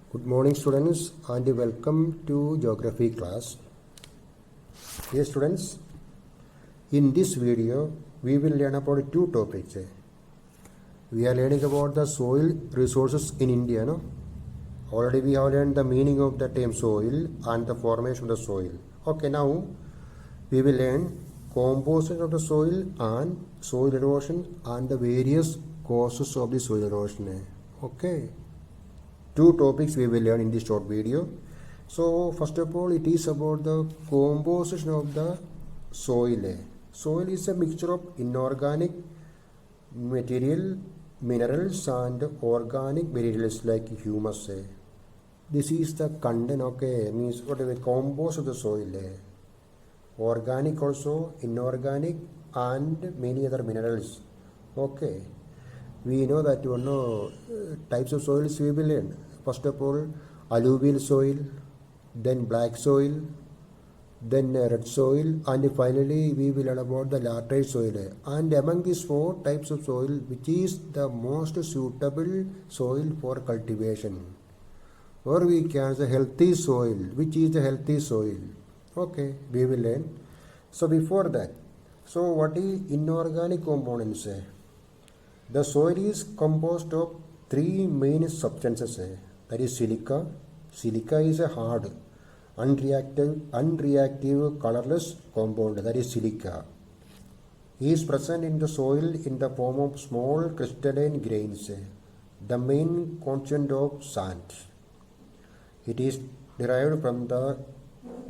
Good morning students and welcome to geography class. Dear students, in this video we will learn about two topics. We are learning about the soil resources in India. No? Already we have learned the meaning of the term soil and the formation of the soil. Okay, now we will learn composition of the soil and soil erosion and the various causes of the soil erosion. Okay. Two topics we will learn in this short video. So first of all, it is about the composition of the soil. Soil is a mixture of inorganic material, minerals and organic materials like humus. This is the content, okay, means what is the composition of the soil. Organic also, inorganic and many other minerals. Okay. We know that types of soils we will learn. First of all, alluvial soil, then black soil, then red soil, and finally we will learn about the laterite soil. And among these four types of soil, which is the most suitable soil for cultivation? Or we can say healthy soil. Which is the healthy soil? Okay, we will learn. So before that, so what is inorganic components? The soil is composed of three main substances. That is silica. Silica is a hard, unreactive, colorless compound. That is silica. It is present in the soil in the form of small crystalline grains, the main constituent of sand. It is derived from the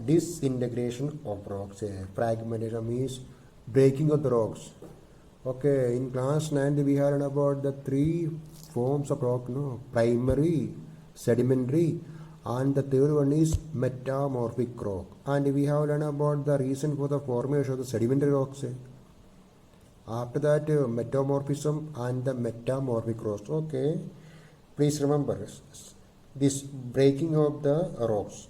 disintegration of rocks. Fragmentation means breaking of the rocks. Okay, in class 9 we heard about the three forms of rock, primary, sedimentary, and the third one is metamorphic rock. And we have learned about the reason for the formation of the sedimentary rocks. After that, metamorphism and the metamorphic rocks. Okay, please remember this breaking of the rocks.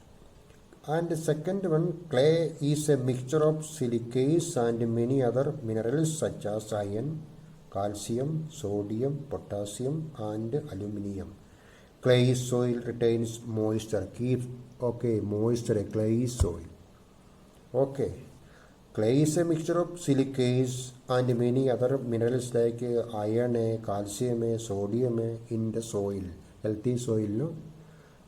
And the second one, clay, is a mixture of silicates and many other minerals such as iron, calcium, sodium, potassium and aluminium. Clay soil retains moisture, moisture, clay soil. Okay, clay is a mixture of silicates and many other minerals like iron, calcium, sodium in the soil, healthy soil, no?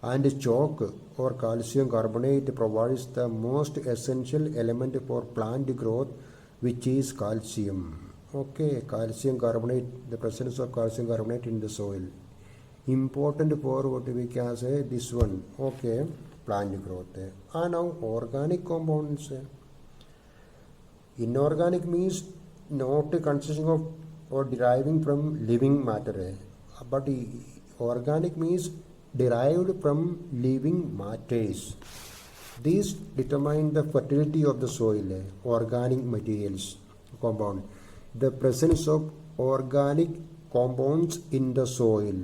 And chalk or calcium carbonate provides the most essential element for plant growth, which is calcium. Okay, calcium carbonate, the presence of calcium carbonate in the soil. Important for what we can say, this one, okay, plant growth. And now organic compounds. Inorganic means not consisting of or deriving from living matter. But organic means derived from living matters. These determine the fertility of the soil. Organic materials compound. The presence of organic compounds in the soil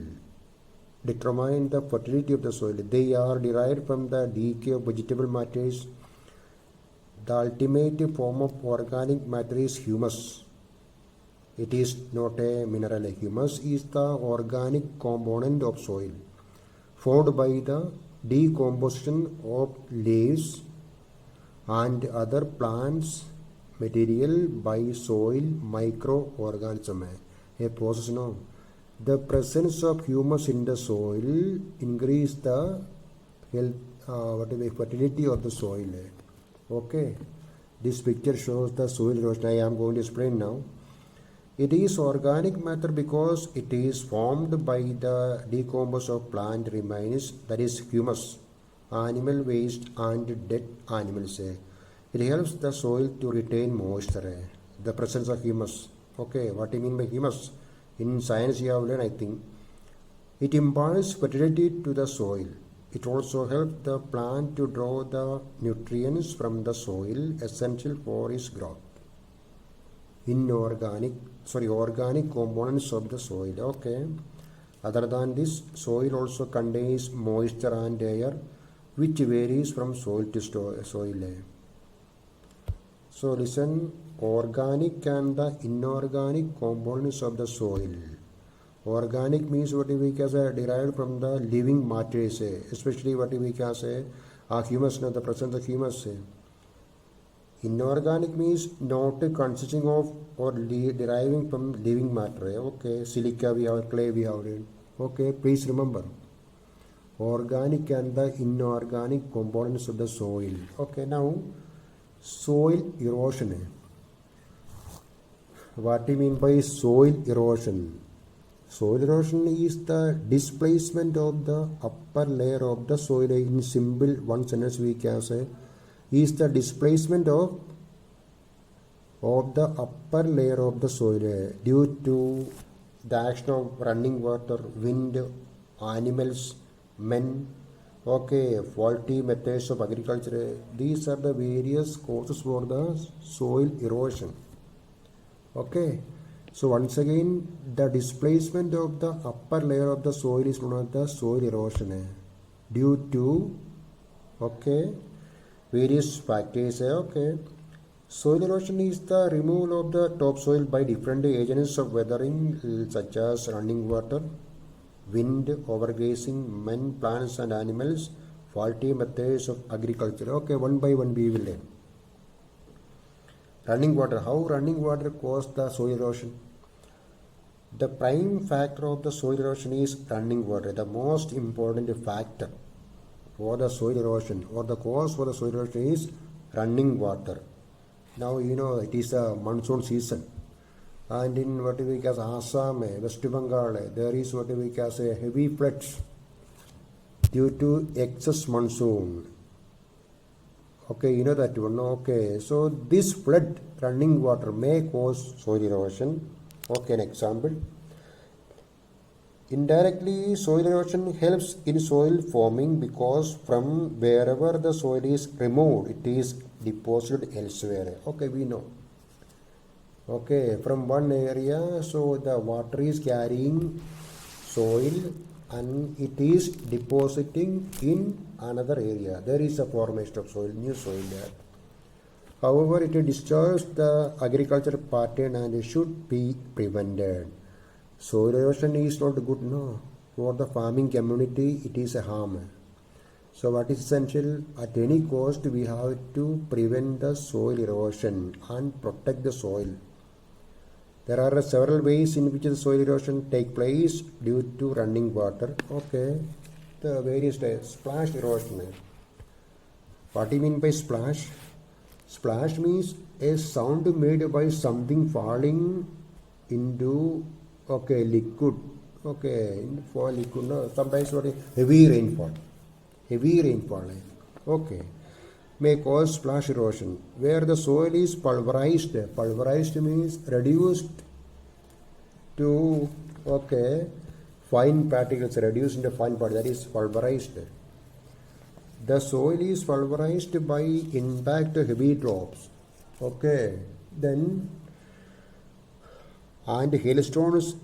determine the fertility of the soil. They are derived from the decay of vegetable matters. The ultimate form of organic matter is humus. It is not a mineral. Humus is the organic component of soil, formed by the decomposition of leaves and other plants material by soil microorganisms. A process now. The presence of humus in the soil increase the fertility of the soil. Okay, this picture shows the soil erosion. I am going to explain now. It is organic matter because it is formed by the decomposition of plant remains, that is humus, animal waste and dead animals. It helps the soil to retain moisture. The presence of humus. Okay, what do you mean by humus? In science you have learned, I think. It imparts fertility to the soil. It also helps the plant to draw the nutrients from the soil essential for its growth. Organic components of the soil. Okay. Other than this, soil also contains moisture and air, which varies from soil to soil. So listen, organic and the inorganic components of the soil. Organic means what we can say derived from the living matters, especially what we can say humus, the presence of humus. Inorganic means not consisting of or deriving from living matter. Okay, silica we have, clay we have. Okay, please remember. Organic and the inorganic components of the soil. Okay, now soil erosion. What do you mean by soil erosion? Soil erosion is the displacement of the upper layer of the soil. In simple one sentence we can say is the displacement of the upper layer of the soil due to the action of running water, wind, animals, men, okay, faulty methods of agriculture. These are the various causes for the soil erosion. Okay, so once again, the displacement of the upper layer of the soil is known as the soil erosion due to, okay, various factors. Okay, soil erosion is the removal of the topsoil by different agents of weathering such as running water, wind, overgrazing, men, plants and animals, faulty methods of agriculture. Okay, one by one we will learn. Running water. How running water causes the soil erosion? The prime factor of the soil erosion is running water. The most important factor for the soil erosion or the cause for the soil erosion is running water. Now you know it is a monsoon season. And in what we call Assam, West Bengal, there is what we call heavy floods due to excess monsoon. Okay, you know that one. Okay, so this flood running water may cause soil erosion. Okay, an example. Indirectly, soil erosion helps in soil forming because from wherever the soil is removed, it is deposited elsewhere. Okay, we know. Okay, from one area, so the water is carrying soil and it is depositing in another area. There is a formation of soil, new soil there. However, it disturbs the agricultural pattern and it should be prevented. Soil erosion is not good, no. For the farming community, it is a harm. So what is essential? At any cost, we have to prevent the soil erosion and protect the soil. There are several ways in which the soil erosion take place due to running water. Okay, the various types. Splash erosion. What do you mean by splash? Splash means a sound made by something falling into liquid. Okay, for liquid. No, sometimes what is heavy rainfall. Heavy rainfall. Okay, may cause splash erosion where the soil is pulverized. Pulverized means reduced to fine particles, reduced into fine particles. That is pulverized. The soil is pulverized by impact of heavy drops. Okay, then and hailstones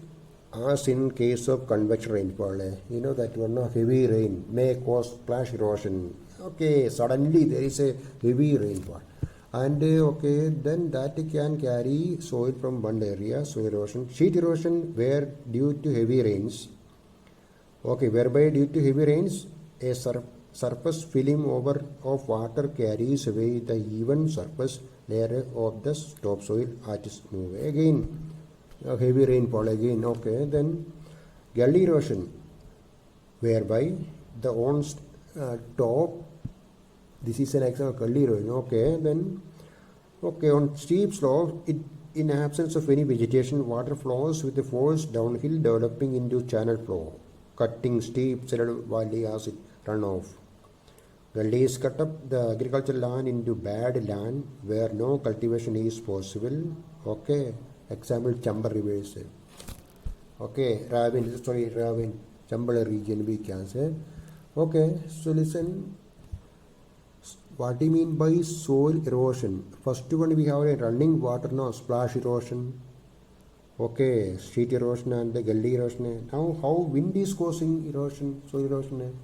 as in case of convection rainfall. You know that one heavy rain may cause splash erosion. Okay, suddenly there is a heavy rainfall. And then that can carry soil from one area, soil erosion. Sheet erosion where due to heavy rains. Okay, whereby due to heavy rains, a surface film over of water carries away the even surface layer of the topsoil at its move. Again, heavy rainfall again. Okay, then gully erosion, whereby the on top. This is an example of gully erosion. Okay, then on steep slopes, in absence of any vegetation, water flows with the force downhill, developing into channel flow, cutting steep valley as it run off. Gullies cut up the agricultural land into bad land where no cultivation is possible. Okay, example Chambal rivers. Okay, Ravin, Chambal region we can say. Okay, so listen. What do you mean by soil erosion? First one we have a running water, no, splash erosion. Okay, street erosion and the gully erosion. Now how wind is causing erosion, soil erosion?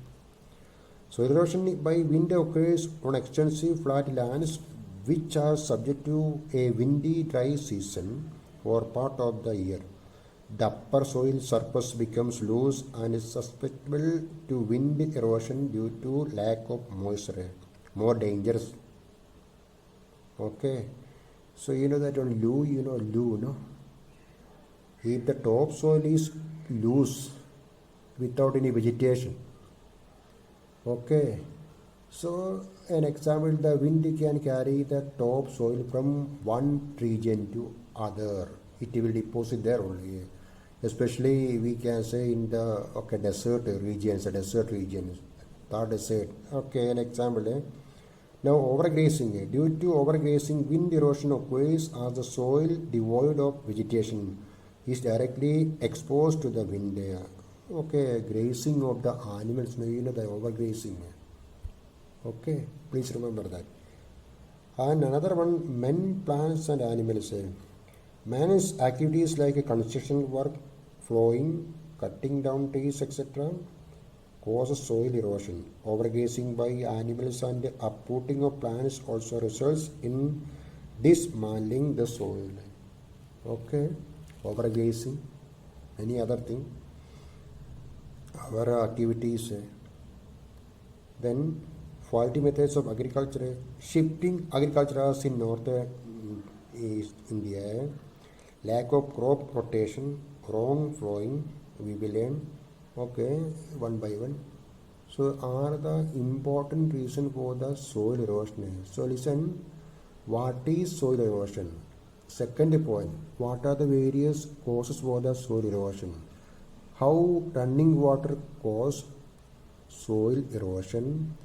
Soil erosion by wind occurs on extensive flat lands which are subject to a windy dry season for part of the year. the upper soil surface becomes loose and is susceptible to wind erosion due to lack of moisture. More dangerous. Okay. So you know that on loo, no? If the topsoil is loose without any vegetation, okay. So an example, the wind can carry the topsoil from one region to other. It will deposit there only. Especially we can say in the desert regions, third desert. Okay, an example. Now overgrazing. Due to overgrazing, wind erosion occurs as the soil devoid of vegetation is directly exposed to the wind. Okay, grazing of the animals, the overgrazing. Okay, please remember that. And another one, men, plants and animals. Man's activities like construction work, flowing, cutting down trees, etc. causes soil erosion. Overgrazing by animals and uprooting of plants also results in dismantling the soil. Okay, overgrazing, any other thing, our activities. Then faulty methods of agriculture, shifting agriculture as in north East India, lack of crop rotation, wrong flowing, we will learn, okay, one by one. So are the important reason for the soil erosion. So listen, what is soil erosion? Second point, what are the various causes for the soil erosion? How running water cause soil erosion?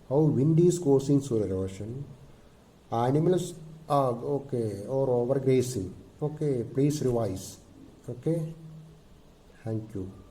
How wind is causing soil erosion? Animals are okay or overgrazing. Okay, please revise. Okay, thank you.